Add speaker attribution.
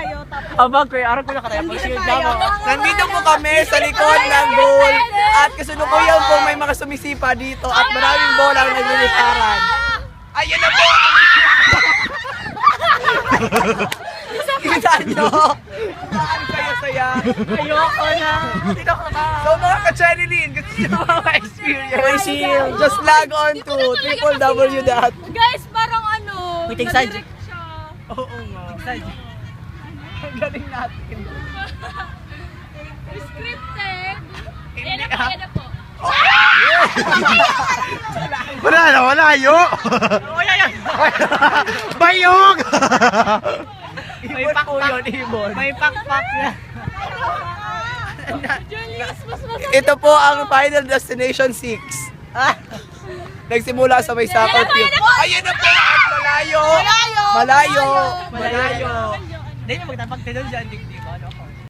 Speaker 1: tayo. Tapos,
Speaker 2: Abang ko, araw ko na katayo.
Speaker 3: Nandito po kami sa likod ng goal at kasalukuyan po may mga sumisipa dito at maraming bola ang nagliliparan. Ayun na po! Kita nyo? Saan kayo saya?
Speaker 2: Ayoko na.
Speaker 3: So mga ka-Channeline, gusto nyo mga experience? Just log on to www.
Speaker 1: guys, parang ano,
Speaker 2: Waiting side.
Speaker 1: nadirect siya.
Speaker 3: Oo nga. Ang galing natin.
Speaker 1: Scripted. Yan
Speaker 3: Hindi
Speaker 1: na po,
Speaker 3: ah.
Speaker 1: yan na po.
Speaker 4: Wala na, walayo! Bayog!
Speaker 2: May pakpak ibon. May pakpak na.
Speaker 1: Julius, mas masarap.
Speaker 3: Ito po ang Final Destination 6. Nagsimula sa may soccer field. Ayun na po! Ang malayo! Malayo!
Speaker 2: Malayo. Hindi niya magtapag doon dyan, di ba?